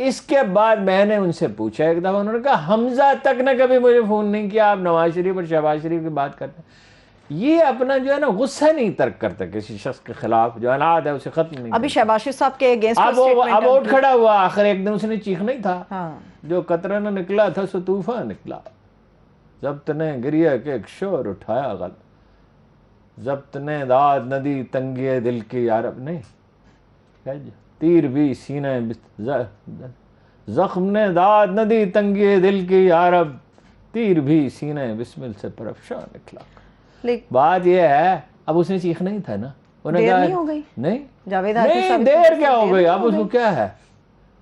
اس کے بعد میں نے ان سے پوچھا ایک دفعہ, انہوں نے کہا حمزہ تک نے کبھی مجھے فون نہیں کیا, آپ نواز شریف اور شہباز شریف کی بات کرتے ہیں. یہ اپنا جو ہے نا غصہ نہیں ترک کرتا کسی شخص کے خلاف, جو اناد ہے اسے ختم نہیں. ابھی شہباز شریف صاحب کے اگینسٹ اب اٹھ کھڑا ہوا, آخر ایک دن اس نے چیخنا ہی تھا, جو قطرہ نہ نکلا تھا سو طوفان نکلا. ضبط نے گریہ کے ایک شور اٹھایا غل, ضبط نے داد ندی تنگی دل کی یارب. نہیں, تیر بھی سینہ زخم نے داد ندی تنگی دل کی یارب, تیر بھی سینہ بسمل سے پرافشاں نکلا. بات یہ ہے, اب اس نے چیخنا ہی تھا نا. دیر نہیں ہو گئی, نہیں دیر کیا ہو گئی, اب اس کو کیا ہے.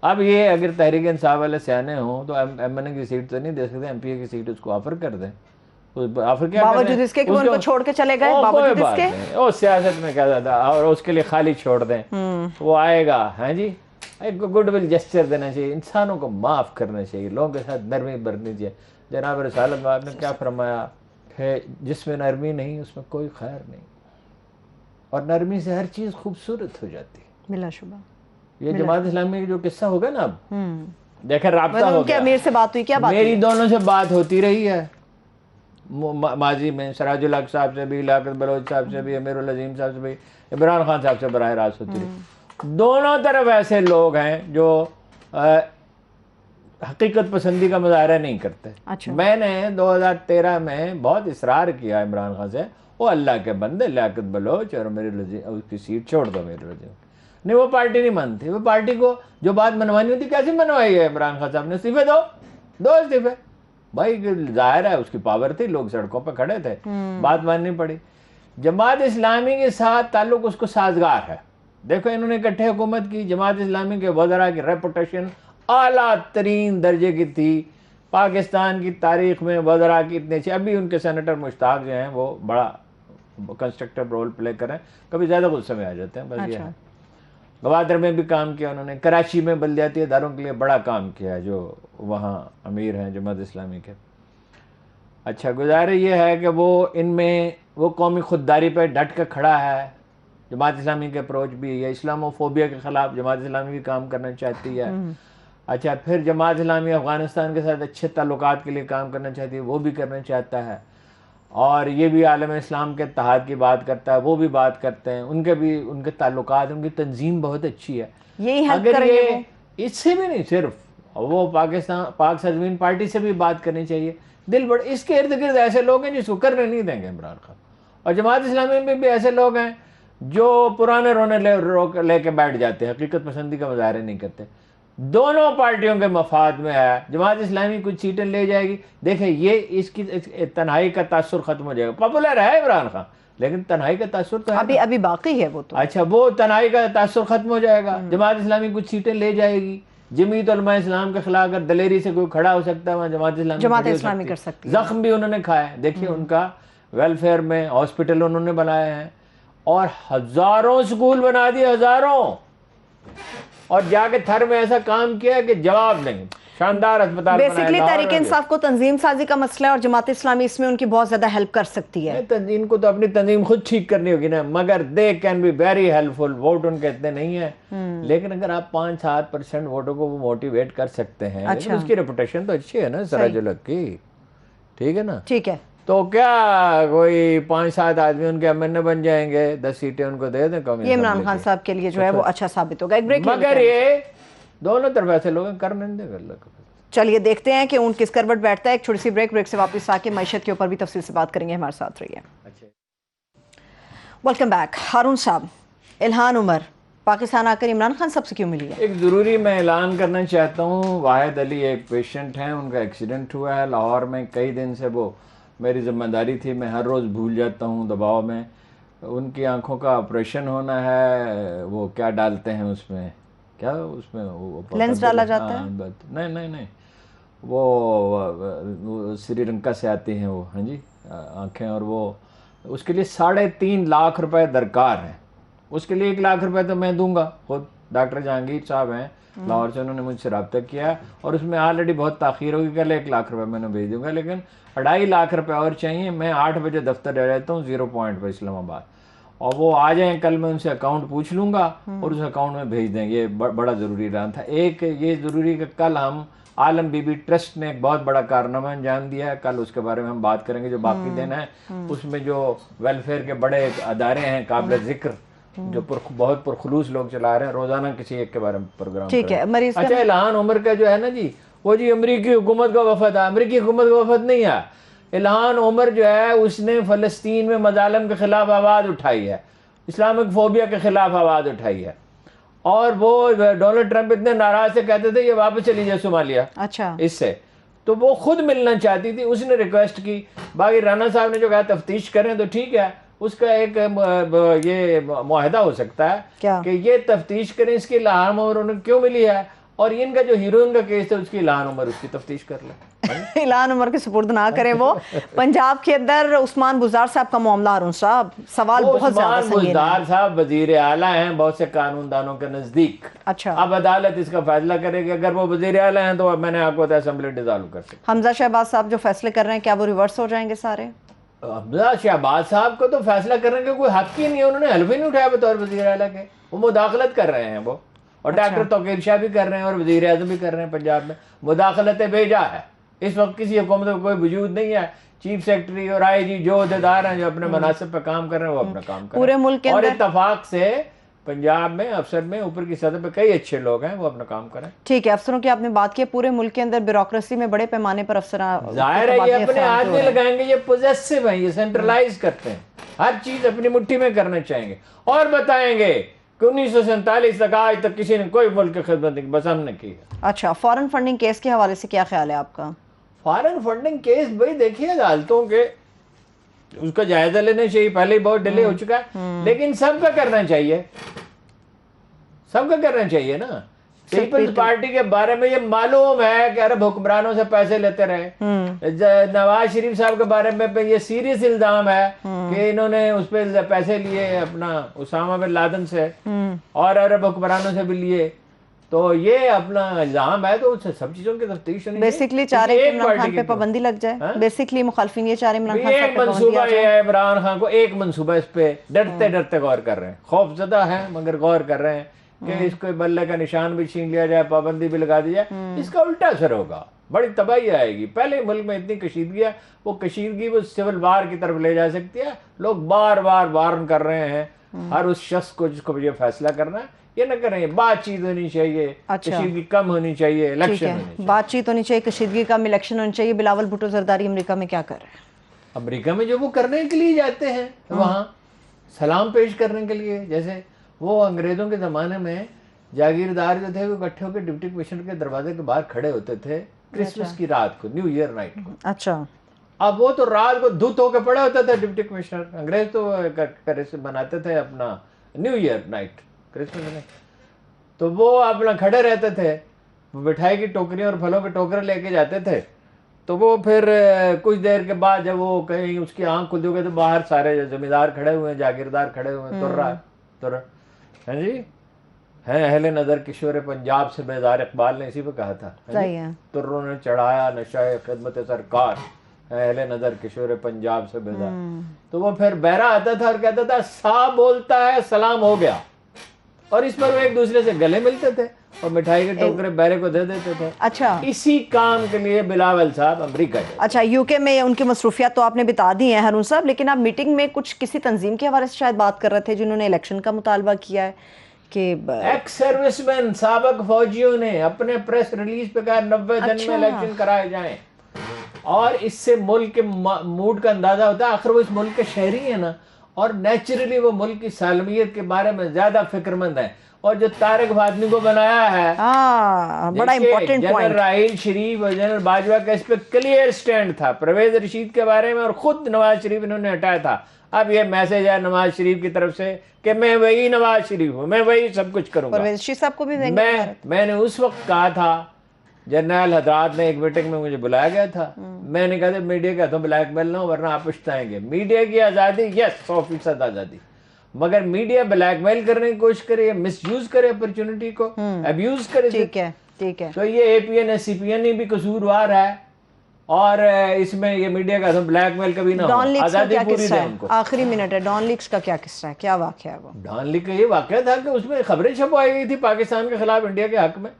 اب یہ اگر تحریک انصاف والے سیانے ہوں تو ایم این اے کی سیٹ تو نہیں دے سکتے, ایم پی اے کی سیٹ اس کو آفر کر دیں. آفر کیا باوجود اس کے کہ وہ ان کو چھوڑ کے چلے گئے, باوجود اس کے وہ سیاست میں کیا جاتا, اور اس کے لیے خالی چھوڑ دیں, وہ آئے گا. ہاں جی, ایک گڈ ول جسچر دینا چاہیے, انسانوں کو معاف کرنا چاہیے, لوگوں کے ساتھ نرمی برتنی چاہیے. جناب رسالت آپ نے کیا فرمایا کہ جس میں نرمی نہیں اس میں کوئی خیر نہیں, اور نرمی سے ہر چیز خوبصورت ہو جاتی ہے بلا شبہ. یہ جماعت اسلامی کا جو قصہ ہوگا نا, اب دیکھیں رابطہ ہو گیا, امیر سے بات ہوئی, کیا بات میری دونوں سے بات ہوتی رہی ہے ماضی میں, سراج الحق صاحب سے بھی, لیاقت بلوچ صاحب سے بھی, امیر العظیم صاحب سے بھی, عمران خان صاحب سے براہ راست ہوتی رہی. دونوں طرف ایسے لوگ ہیں جو حقیقت پسندی کا مظاہرہ نہیں کرتے. میں نے 2013 میں بہت اصرار کیا عمران خان سے, وہ اللہ کے بندے لیاقت بلوچ اور امیر العظیم اس کی سیٹ چھوڑ دو. امیر العظیم نہیں, وہ پارٹی نہیں مانتی, وہ پارٹی کو جو بات منوانی ہوتی کیسے منوائی ہے عمران خان صاحب نے, استعفے دو استعفے. بھائی ظاہر ہے اس کی پاور تھی, لوگ سڑکوں پہ کھڑے تھے, بات ماننی پڑی. جماعت اسلامی کے ساتھ تعلق اس کو سازگار ہے. دیکھو انہوں نے اکٹھے حکومت کی, جماعت اسلامی کے وزراء کی ریپوٹیشن اعلیٰ ترین درجے کی تھی. پاکستان کی تاریخ میں وزراء کی اتنے اچھے, ابھی ان کے سینیٹر مشتاق جو ہیں وہ بڑا کنسٹرکٹیو رول پلے کر رہے ہیں, کبھی زیادہ غصے میں آ جاتے ہیں, بس یہ ہے. گوادر میں بھی کام کیا انہوں نے, کراچی میں بلدیاتی اداروں کے لیے بڑا کام کیا ہے جو وہاں امیر ہیں جماعت اسلامی کے. اچھا, گزارے یہ ہے کہ وہ ان میں وہ قومی خودداری پہ ڈٹ کے کھڑا ہے. جماعت اسلامی کے اپروچ بھی ہے, اسلام و فوبیا کے خلاف جماعت اسلامی بھی کام کرنا چاہتی ہے. اچھا, پھر جماعت اسلامی افغانستان کے ساتھ اچھے تعلقات کے لیے کام کرنا چاہتی ہے, وہ بھی کرنا چاہتا ہے. اور یہ بھی عالم اسلام کے اتحاد کی بات کرتا ہے, وہ بھی بات کرتے ہیں, ان کے بھی ان کے تعلقات, ان کی تنظیم بہت اچھی ہے. اگر یہ اس سے بھی نہیں, صرف وہ پاکستان پاک سرزمین پارٹی سے بھی بات کرنی چاہیے. دل بڑے اس کے ارد گرد ایسے لوگ ہیں جس کو کرنے نہیں دیں گے عمران خان, اور جماعت اسلامی میں بھی ایسے لوگ ہیں جو پرانے رونے لے کے بیٹھ جاتے ہیں, حقیقت پسندی کا مظاہرے نہیں کرتے. دونوں پارٹیوں کے مفاد میں ہے. جماعت اسلامی کچھ سیٹیں لے جائے گی, دیکھیں یہ اس کی تنہائی کا تاثر ختم ہو جائے گا. پاپولر ہے عمران خان, لیکن تنہائی کا تاثر تو ہے ابھی باقی ہے وہ تو. اچھا وہ تنہائی کا تاثر ختم ہو جائے گا. جماعت اسلامی کچھ سیٹیں لے جائے گی. جمعیت علماء اسلام کے خلاف اگر دلیری سے کوئی کھڑا ہو سکتا ہے وہاں جماعت اسلامی کر سکتی ہے. زخم بھی انہوں نے کھایا ہے. دیکھیے ان کا ویلفیئر میں ہاسپٹل انہوں نے بنائے ہیں اور ہزاروں سکول بنا دیے, ہزاروں, اور جا کے تھر میں ایسا کام کیا کہ جواب نہیں. شاندار اسپتال بنایا. بیسکلی تحریک انصاف کو تنظیم سازی کا مسئلہ ہے اور جماعت اسلامی اس میں ان کی بہت زیادہ ہیلپ کر سکتی ہے. تنظیم کو تو اپنی تنظیم خود ٹھیک کرنی ہوگی نا, مگر they can be very helpful. Vote ان کے اتنے نہیں ہیں, لیکن اگر آپ 5-7% ووٹوں کو وہ موٹیویٹ کر سکتے ہیں, لیکن اس کی ریپوٹیشن تو اچھی ہے نا سراج الحق کی, ٹھیک ہے نا. ٹھیک ہے, تو کیا کوئی 5-7 آدمی ان کے MNA بن جائیں گے, 10 سیٹیں ان کو دے دیں قومی. یہ عمران خان صاحب کے لیے جو ہے وہ اچھا ثابت ہوگا. ایک بریک. مگر یہ دونوں طرف ایسے لوگ کر نہیں دے گا. چلیے دیکھتے ہیں کہ اونٹ کس کروٹ بیٹھتا ہے. ایک چھوٹی سی بریک سے واپس آ کے معیشت کے اوپر بھی تفصیل سے بات کریں گے. ہمارے ساتھ رہیے. Welcome back. ہارون صاحب, الہان عمر پاکستان آ کر عمران خان صاحب سے کیوں ملی ہے؟ ایک ضروری میں اعلان کرنا چاہتا ہوں. واحد علی ایک پیشنٹ ہیں, ان کا ایکسیڈنٹ ہوا ہے لاہور میں. کئی دن سے وہ میری ذمہ داری تھی, میں ہر روز بھول جاتا ہوں دباؤ میں. ان کی آنکھوں کا آپریشن ہونا ہے. وہ کیا ڈالتے ہیں اس میں, کیا اس میں لینس ڈالا جاتا ہے؟ نہیں, وہ سری لنکا سے آتی ہیں وہ, ہاں جی, آنکھیں. اور وہ اس کے لیے 3.5 لاکھ روپے درکار ہیں. اس کے لیے 1 لاکھ روپے تو میں دوں گا خود. ڈاکٹر جہانگیر صاحب ہیں لاہور سے, انہوں نے مجھ سے رابطہ کیا اور اس میں آلریڈی بہت تاخیر ہوگی. کل 1 لاکھ روپے میں نے بھیج دوں گا, لیکن 2.5 لاکھ روپے اور چاہیے. میں 8 بجے دفتر رہ جاتا ہوں 0 پوائنٹ پہ اسلام آباد, اور وہ آ جائیں کل. میں ان سے اکاؤنٹ پوچھ لوں گا اور اس اکاؤنٹ میں بھیج دیں. یہ بڑا ضروری اعلان تھا. ایک یہ ضروری کہ کل ہم عالم بی بی ٹرسٹ نے ایک بہت بڑا کارنامہ انجام دیا ہے. کل اس کے بارے میں ہم بات کریں گے. جو باقی دن ہے اس میں جو ویلفیئر کے بڑے ادارے ہیں قابل ذکر, جو بہت پرخلوص لوگ چلا رہے ہیں, روزانہ کسی ایک کے بارے میں پروگرام. ٹھیک ہے. اچھا, الہان عمر کا جو ہے نا جی, وہ جی امریکی حکومت کا وفد ہے. امریکی حکومت کا وفد نہیں ہے. الہان عمر جو ہے اس نے فلسطین میں مظالم کے خلاف آواز اٹھائی ہے, اسلامک فوبیا کے خلاف آواز اٹھائی ہے. اور وہ ڈونلڈ ٹرمپ اتنے ناراض سے کہتے تھے یہ واپس چلی جائے صومالیہ. اچھا, اس سے تو وہ خود ملنا چاہتی تھی, اس نے ریکویسٹ کی. باقی رانا صاحب نے جو کہا تفتیش کریں تو ٹھیک ہے, اس کا ایک یہ معاہدہ ہو سکتا ہے کہ یہ تفتیش کریں اس کی الہان عمر انہیں کیوں ملی ہے, اور ان کا جو ہیروئن کا کیس ہے اس کی الہان عمر اس کی تفتیش کر لیں. الہان عمر کے سپرد نہ کریں. وہ پنجاب کے اندر عثمان بزدار صاحب کا معاملہ, ہارون صاحب سوال بہت زیادہ سنگین ہے. عثمان بزدار صاحب وزیر اعلیٰ ہیں بہت سے قانون دانوں کے نزدیک. اچھا, اب عدالت اس کا فیصلہ کرے گی. اگر وہ وزیر اعلیٰ ہیں تو میں نے آپ کو بتایا اسمبلی ڈیزالو کر سکتے. حمزہ شہباز صاحب جو فیصلے کر رہے ہیں کیا وہ ریورس ہو جائیں گے سارے؟ حمزہ شہباز صاحب کو تو فیصلہ کرنے کا کوئی حق ہی نہیں ہے. انہوں نے حلف ہی نہیں اٹھایا بطور وزیر اعلیٰ کے. وہ مداخلت کر رہے ہیں وہ, اور ڈاکٹر توقیر شاہ بھی کر رہے ہیں اور وزیر اعظم بھی کر رہے ہیں. پنجاب میں مداخلت بھیجا ہے. اس وقت کسی حکومت کا کوئی وجود نہیں ہے. چیف سیکرٹری اور IG جو عہدیدار ہیں جو اپنے مناصب پہ کام کر رہے ہیں وہ اپنا کام کر رہے ہیں. پورے ملک کے اور اندر اتفاق سے پنجاب میں افسر میں اوپر کی سطح پہ کئی اچھے لوگ ہیں, وہ اپنا کام کریں. ٹھیک ہے, افسروں کی آپ نے بات کی. پورے ملک کے اندر بیوروکریسی میں بڑے پیمانے پر افسران ظاہر ہے یہ اپنے آدمی لگائیں گے, یہ پوزیسو ہیں, یہ سینٹرلائز کرتے ہیں, ہر چیز اپنی مٹھی میں کرنا چاہیں گے, اور بتائیں گے کہ 1947 تک آج تک کسی نے کوئی ملک کی خدمت نہیں, بس ہم نے کی ہے. اچھا, فارن فنڈنگ کیس کے حوالے سے کیا خیال ہے آپ کا؟ فارن فنڈنگ کیس بھائی دیکھیے عدالتوں کے اس کا جائزہ لینا چاہیے. پہلے ہی بہت ڈیلے ہو چکا ہے, لیکن سب کا کرنا چاہیے, سب کا کرنا چاہیے نا. پیپلز پارٹی کے بارے میں یہ معلوم ہے کہ عرب حکمرانوں سے پیسے لیتے رہے. نواز شریف صاحب کے بارے میں یہ سیریس الزام ہے کہ انہوں نے اس پہ پیسے لیے اپنا اسامہ بن لادن سے, اور عرب حکمرانوں سے بھی لیے. تو یہ اپنا الزام ہے, تو سب چیزوں کی تفتیش ہونی چاہیے. بیسکلی چاہ رہے ہیں کہ عمران خان پہ پابندی لگ جائے. بیسکلی مخالفین یہ چاہ رہے ہیں عمران خان ایک منصوبہ یہ ہے عمران خان کو, ایک منصوبہ اس پہ ڈرتے ڈرتے غور کر رہے ہیں. خوف زدہ ہیں مگر غور کر رہے ہیں کہ اس کو بلے کا نشان بھی چھین لیا جائے, پابندی بھی لگا دی جائے. اس کا الٹا اثر ہوگا, بڑی تباہی آئے گی. پہلے ملک میں اتنی کشیدگی ہے, وہ کشیدگی وہ سول وار کی طرف لے جا سکتی ہے. لوگ بار بار وارن کر رہے ہیں ہر اس شخص کو جس کو یہ فیصلہ کرنا ہے. یہ نہ کریں, بات چیت ہونی چاہیے, کشیدگی کم ہونی چاہیے, الیکشن ہونی چاہیے. بات چیت ہونی چاہیے, کشیدگی کم, الیکشن ہونی چاہیے. بلاول بھٹو زرداری امریکہ میں کیا کر رہے ہیں؟ امریکہ میں جو وہ کرنے کے لیے جاتے ہیں وہاں سلام پیش کرنے کے لیے. جیسے وہ انگریزوں کے زمانے میں جاگیردار جو تھے وہ اکٹھے ہو کے ڈپٹی کمشنر کے دروازے کے باہر کھڑے ہوتے تھے کرسمس کی رات کو, نیو ایئر نائٹ کو. اچھا, اب وہ تو رات کو دھت ہو کے پڑا ہوتا تھا ڈپٹی کمشنر. انگریز تو بناتے تھے اپنا نیو ایئر نائٹ کرسمس میں, تو وہ اپنا کھڑے رہتے تھے, مٹھائی کی ٹوکریاں اور پھلوں کے ٹوکرے لے کے جاتے تھے. تو وہ پھر کچھ دیر کے بعد جب وہ کہیں اس کی آنکھ کھل گئی تو باہر سارے زمیندار کھڑے ہوئے ہیں, جاگیردار کھڑے ہوئے ہیں, تر رہا ہے ہاں جی. ہے اہل نظر کشور پنجاب سے بیزار, اقبال نے اسی پہ کہا تھا. تروں نے چڑھایا نشہ خدمت سرکار, اہل نظر کشور پنجاب سے بیزار. تو وہ پھر بہرا آتا تھا اور کہتا تھا سا بولتا ہے سلام ہو گیا, اور اس پر وہ ایک دوسرے سے گلے ملتے تھے اور مٹھائی کے ٹوکرے بہرے کو دے دیتے تھے. اچھا, اسی کام کے لیے بلاول صاحب امریکہ گئے. اچھا, یو کے میں ان کی مصروفیات تو آپ نے بتا دی ہیں ہارون صاحب, لیکن آپ میٹنگ میں کچھ کسی تنظیم کے حوالے سے شاید بات کر رہے تھے جنہوں نے الیکشن کا مطالبہ کیا ہے کہ ایکس سروس مین سابق فوجیوں نے اپنے پریس ریلیز پہ کہا 90 دن میں الیکشن کرائے جائیں, اور اس سے ملک کے موڈ کا اندازہ ہوتا ہے. آخر وہ اس ملک کے شہری ہیں نا, اور نیچرلی وہ ملک کی سالمیت کے بارے میں زیادہ فکر مند ہیں. اور جو طارق فاطمی کو بنایا ہے, بڑا important general point, Raheel Sharif اور جنرل باجوہ کا اس پہ کلیئر سٹینڈ تھا پرویز رشید کے بارے میں, اور خود نواز شریف انہوں نے ہٹایا تھا. اب یہ میسج ہے نواز شریف کی طرف سے کہ میں وہی نواز شریف ہوں, میں وہی سب کچھ کروں گا. پرویز رشید صاحب کو بھی میں نے اس وقت کہا تھا, جنرل حضرات نے ایک میٹنگ میں مجھے بلایا گیا تھا, میں نے کہا تھا میڈیا کے ہاتھوں بلیک میل نہ ہو ورنہ آپ پچھتائیں گے. میڈیا کی آزادی یس 100% آزادی, مگر میڈیا بلیک میل کرنے کی کوشش کرے, مس یوز کرے اپرچونٹی کو, ابیوز کرے. ٹھیک ہے. تو یہ اے پی این ایس سی پی این بھی قصوروار ہے, اور اس میں یہ میڈیا کا بلیک میل کبھی نہ ہو, آزادی پوری دے ان کو. آخری منٹ ہے, ڈان لیکس کا کیا قصہ ہے, کیا واقعہ ہے وہ؟ ڈان لیک کا یہ واقعہ تھا کہ اس میں خبریں چھپوائی گئی تھی پاکستان کے خلاف انڈیا کے حق میں,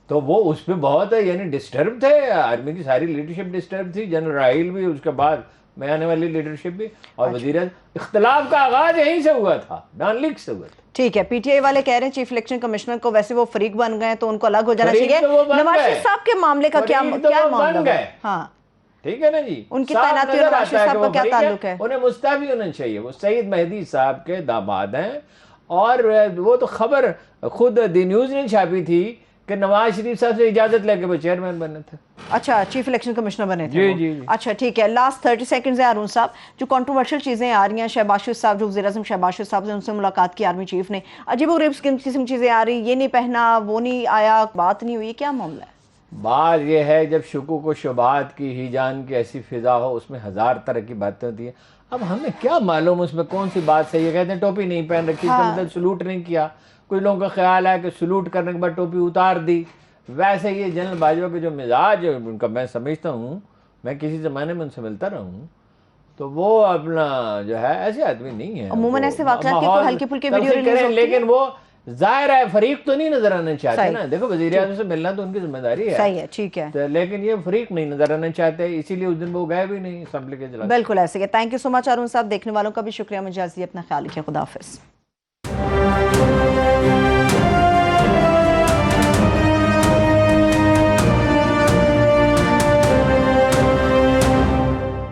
تو وہ اس پہ بہت یعنی ڈسٹرب تھے, آرمی کی ساری لیڈرشپ ڈسٹرب تھی, جنرل راحیل بھی, اس کے بعد میں آنے والی لیڈرشپ بھی, اور وزیر اختلاف کا آغاز یہیں سے ہوا تھا, ڈان لیک سے ہوا تھا. ٹھیک ہے, پی ٹی آئی والے کہہ رہے ہیں چیف الیکشن کمشنر کو ویسے وہ فریق بن گئے تو ان کو الگ ہو جانا چاہیے. نواز شریف صاحب کے معاملے کا کیا معاملہ ہے؟ ہاں ٹھیک ہے نا جی, ان کی تعیناتی اور نواز شریف صاحب کا کیا تعلق ہے؟ انہیں مستعفی ہونا چاہیے. وہ سعید مہدی صاحب کے داماد ہیں, اور وہ تو خبر خود دی نیوز نے چھاپی تھی کہ نواز شریف صاحب سے اجازت لے کے وہ چیئرمین بنے تھے. اچھا, چیف الیکشن کمشنر بنے تھے. جی. اچھا ٹھیک ہے, لاسٹ 30 سیکنڈز ہیں ہارون صاحب, جو کنٹروورشل چیزیں آ رہی ہیں, شہباز شریف صاحب جو وزیر اعظم شہباز شریف صاحب سے ان سے ملاقات کی آرمی چیف نے, عجیب و غریب قسم چیزیں آ رہی, یہ نہیں پہنا, وہ نہیں آیا, بات نہیں ہوئی, کیا معاملہ ہے؟ بات یہ ہے جب شکوک و شبہات کی ہی جان کی ایسی فضا ہو, اس میں ہزار طرح کی باتیں ہوتی ہیں. اب ہمیں کیا معلوم اس میں کون سی بات صحیح ہے. کہتے ہیں ٹوپی نہیں پہن رکھی, اس کا مطلب سلوٹ نہیں کیا. کچھ لوگوں کا خیال ہے کہ سلوٹ کرنے کے بعد ٹوپی اتار دی. ویسے یہ جنرل باجوہ کے جو مزاج ان کا میں سمجھتا ہوں, میں کسی زمانے میں ان سے ملتا رہا ہوں, تو وہ اپنا جو ہے ایسے آدمی نہیں ہے. عموماً ایسے واقعات کی کوئی ہلکی پھلکی ویڈیو ریلیز ہوتی ہے, لیکن وہ ظاہر ہے فریق تو نہیں نظر آنا چاہتے نا. دیکھو وزیر اعظم سے ملنا تو ان کی ذمہ داری ہے, صحیح ہے, ٹھیک ہے, لیکن یہ فریق نہیں نظر آنا چاہتے, اسی لیے اس دن وہ گئے بھی نہیں اسمبلی کے اجلاس. بالکل ایسے. تھینک یو سو مچ ہارون صاحب. دیکھنے والوں کا بھی شکریہ. مجھے اپنا خیال رکھیے. خدا حافظ.